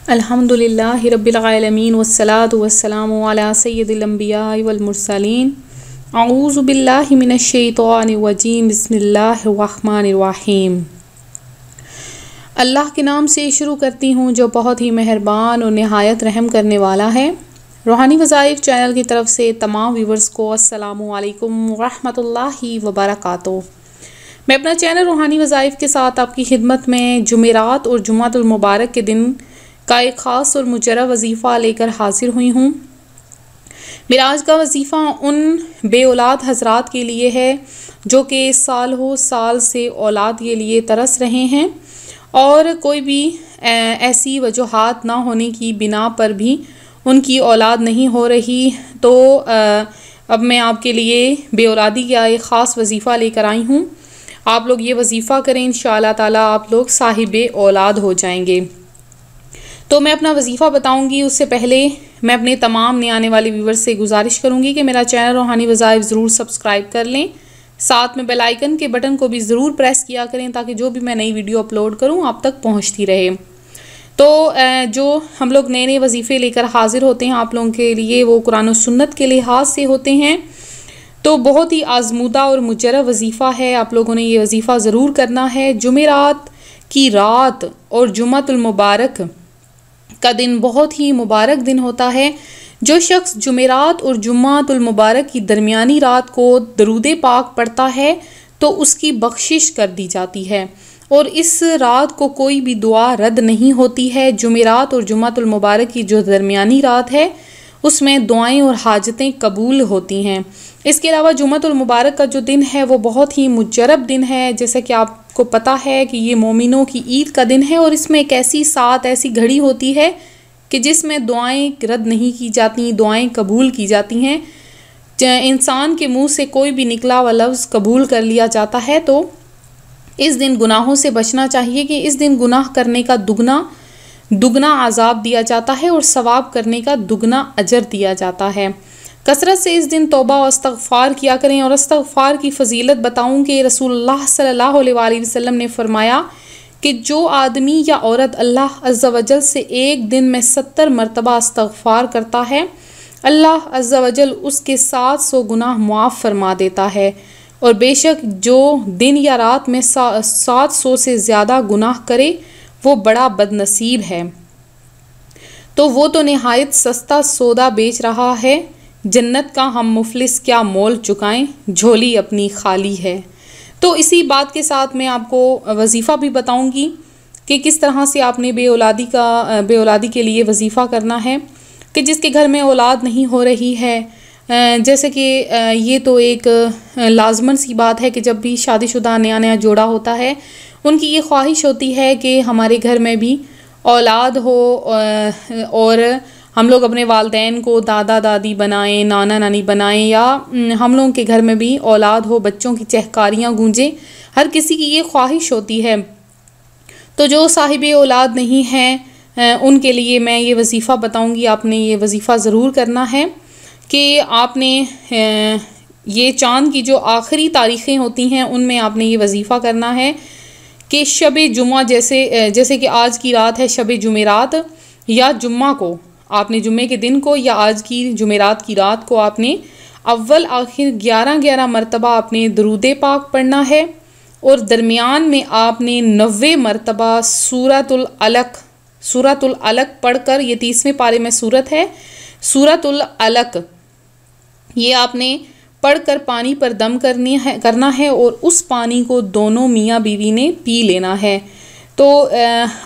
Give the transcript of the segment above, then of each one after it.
अल्हम्दुलिल्लाहि रब्बिल आलमीन वस्सलातु वस्सलामु अला सय्यिदिल अंबियाइ वल मुरसलीन अऊज़ु बिल्लाहि मिनश शैतानिर रजीम बिस्मिल्लाहिर रहमानिर रहीम। अल्लाह के नाम से शुरू करती हूँ जो बहुत ही मेहरबान और नहायत रहम करने वाला है। रूहानी वज़ाइफ चैनल की तरफ से तमाम व्यूवर्स को अस्सलामु अलैकुम रहमतुल्लाहि व बरकातुहू। मैं अपना चैनल रूहानी वज़ाइफ के साथ आपकी खिदमत में जुमेरात और जुमातुल मुबारक के दिन का एक ख़ास और मुजर्रब वजीफ़ा लेकर हाजिर हुई हूँ। मेरा आज का वजीफ़ा उन बे औलाद हज़रात के लिए है जो कि साल से औलाद के लिए तरस रहे हैं और कोई भी ऐसी वजूहात ना होने की बिना पर भी उनकी औलाद नहीं हो रही। तो अब मैं आपके लिए बे औलादी का एक ख़ास वजीफ़ा लेकर आई हूँ। आप लोग ये वजीफ़ा करें, इंशाअल्लाह ताला आप लोग साहिबे औलाद हो जाएंगे। तो मैं अपना वजीफ़ा बताऊंगी उससे पहले मैं अपने तमाम नए आने वाले व्यूवर्स से गुजारिश करूंगी कि मेरा चैनल रूहानी वज़ाइफ ज़रूर सब्सक्राइब कर लें, साथ में बेल आइकन के बटन को भी ज़रूर प्रेस किया करें ताकि जो भी मैं नई वीडियो अपलोड करूं आप तक पहुंचती रहे। तो जो हम लोग नए नए वजीफ़े लेकर हाजिर होते हैं आप लोगों के लिए वो कुरान और सुन्नत के लिहाज से होते हैं। तो बहुत ही आजमूदा और मुजर्रब वजीफ़ा है, आप लोगों ने ये वजीफ़ा ज़रूर करना है। जुमेरात की रात और जुमातुल मुबारक का दिन बहुत ही मुबारक दिन होता है। जो शख्स जुमेरात और जुम्मातुल मुबारक की दरमियानी रात को दरूदे पाक पढ़ता है तो उसकी बख्शिश कर दी जाती है और इस रात को कोई भी दुआ रद्द नहीं होती है। जुमेरात और जुम्मातुल मुबारक की जो दरमियानी रात है उसमें दुआएं और हाजतें कबूल होती हैं। इसके अलावा जुम्मातुल मुबारक का जो दिन है वो बहुत ही मुजर्रब दिन है। जैसे कि आपको पता है कि ये मोमिनों की ईद का दिन है और इसमें एक ऐसी घड़ी होती है कि जिसमें दुआएं रद्द नहीं की जाती, दुआएं कबूल की जाती हैं। इंसान के मुंह से कोई भी निकला हुआ लफ्ज़ कबूल कर लिया जाता है। तो इस दिन गुनाहों से बचना चाहिए कि इस दिन गुनाह करने का दुगना अज़ाब दिया जाता है और सवाब करने का दुगना अजर दिया जाता है। कसरत से इस दिन तौबा और इस्तग़फ़ार किया करें। और इस्तग़फ़ार की फ़जीलत बताऊं कि रसूलुल्लाह सल्लल्लाहु अलैहि वसल्लम ने फरमाया कि जो आदमी या औरत अल्लाह अज़्ज़ा वजल से एक दिन में 70 मरतबा इस्तग़फ़ार करता है अल्लाह अज़्ज़ा वजल उसके 700 गुनाह मुआफ़ फरमा देता है। और बेशक जो दिन या रात में 700 से ज़्यादा गुनाह करे वो बड़ा बदनसीब है। तो वो तो नहायत सस्ता सौदा बेच रहा है, जन्नत का हम मुफलिस क्या मोल चुकाएं, झोली अपनी खाली है। तो इसी बात के साथ मैं आपको वजीफ़ा भी बताऊंगी कि किस तरह से आपने बे औलादी के लिए वजीफ़ा करना है कि जिसके घर में औलाद नहीं हो रही है। जैसे कि ये तो एक लाजमन सी बात है कि जब भी शादीशुदा नया जोड़ा होता है उनकी ये ख्वाहिश होती है कि हमारे घर में भी औलाद हो और हम लोग अपने वालिदैन को दादा दादी बनाएं, नाना नानी बनाएं या हम लोगों के घर में भी औलाद हो, बच्चों की चहकारियाँ गूंजें, हर किसी की ये ख्वाहिश होती है। तो जो साहिबे औलाद नहीं हैं उनके लिए मैं ये वजीफ़ा बताऊंगी। आपने ये वजीफ़ा ज़रूर करना है कि आपने ये चाँद की जो आखिरी तारीख़ें होती हैं उनमें आपने ये वजीफ़ा करना है कि शब जुमा जैसे कि आज की रात है शब जुमेरात या जुम्मा को आपने जुम्मे के दिन को या आज की जुमेरात की रात को आपने अव्वल आखिर 11 मरतबा आपने दरूदे पाक पढ़ना है और दरमियान में आपने 90 मरतबा सूरतुल अलक पढ़कर, ये 30वें पारे में सूरत है सूरतुल अलक, ये आपने पढ़कर पानी पर दम करना है और उस पानी को दोनों मियाँ बीवी ने पी लेना है। तो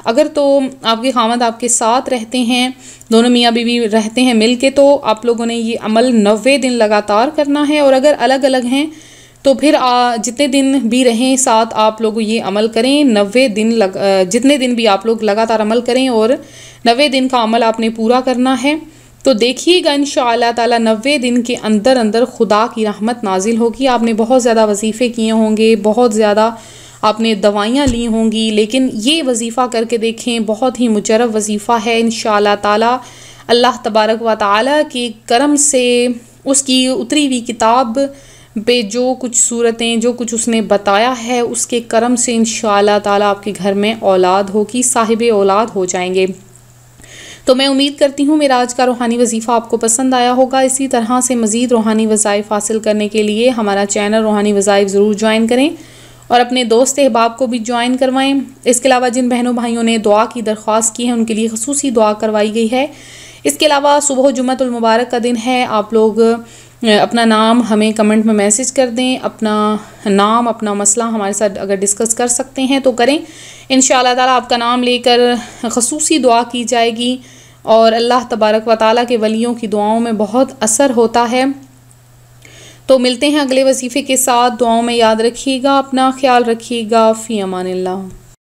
अगर तो आपके खामद आपके साथ रहते हैं, दोनों मियाँ बीवी रहते हैं मिल के, तो आप लोगों ने ये अमल 90 दिन लगातार करना है। और अगर अलग अलग हैं तो फिर जितने दिन भी रहें साथ आप लोग ये अमल करें। 90 दिन जितने दिन भी आप लोग लगातार अमल करें और 90 दिन का अमल आपने पूरा करना है। तो देखिएगा इंशाअल्लाह ताला 90 दिन के अंदर खुदा की रहमत नाजिल होगी। आपने बहुत ज़्यादा वजीफ़े किए होंगे, बहुत ज़्यादा आपने दवाइयाँ ली होंगी, लेकिन ये वजीफ़ा करके देखें, बहुत ही मुजर्रब वजीफ़ा है। इंशाअल्लाह ताला अल्लाह तबारक व तआला के करम से उसकी उतरी हुई किताब पे जो कुछ सूरतें, जो कुछ उसने बताया है उसके करम से इंशाअल्लाह ताला आपके घर में औलाद होगी, साहिबे औलाद हो जाएंगे। तो मैं उम्मीद करती हूँ मेरा आज का रूहानी वजीफ़ा आपको पसंद आया होगा। इसी तरह से मज़ीद रूहानी वज़ाइफ़ हासिल करने के लिए हमारा चैनल रूहानी वज़ाइफ़ ज़रूर ज्वाइन करें और अपने दोस्त अहबाब को भी ज्वाइन करवाएं। इसके अलावा जिन बहनों भाइयों ने दुआ की दरख्वास्त की है उनके लिए ख़ुसूसी दुआ करवाई गई है। इसके अलावा सुबह जुम्मतुल मुबारक का दिन है, आप लोग अपना नाम हमें कमेंट में मैसेज कर दें। अपना नाम, अपना मसला हमारे साथ अगर डिस्कस कर सकते हैं तो करें। इंशाअल्लाह ताला आपका नाम लेकर ख़ुसूसी दुआ की जाएगी और अल्लाह तबारक व तआला के वलियों की दुआओं में बहुत असर होता है। तो मिलते हैं अगले वजीफ़े के साथ। दुआओं में याद रखिएगा, अपना ख्याल रखिएगा। फ़ी अमानिल्लाह।